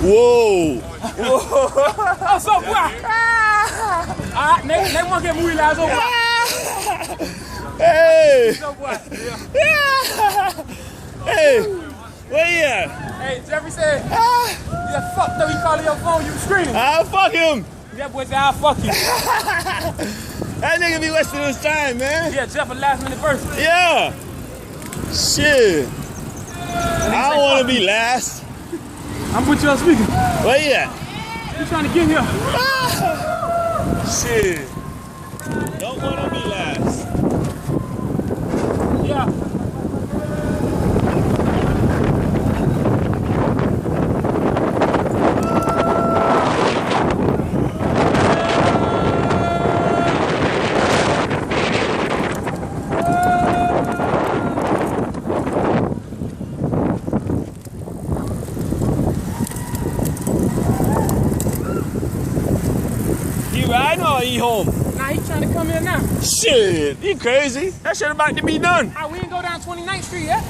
Whoa. What's up, boy? Alright, name one get movie last over. Hey. What's up, boy? Hey. Where you at? Hey, Jeffrey said, yeah, fuck though, he calling your phone, you screaming. I'll fuck him. That boy said, I'll fuck you. That nigga be wasting his time, man. Yeah, Jeff a last minute person. Yeah. Shit. I don't want to be last. I'm put you on speaker. Where you at? You trying to get here? Shit. Don't want to be last. Yeah. You riding or you home? Nah, he trying to come here now. Shit. You crazy? That shit about to be done. We didn't go down 29th Street yet.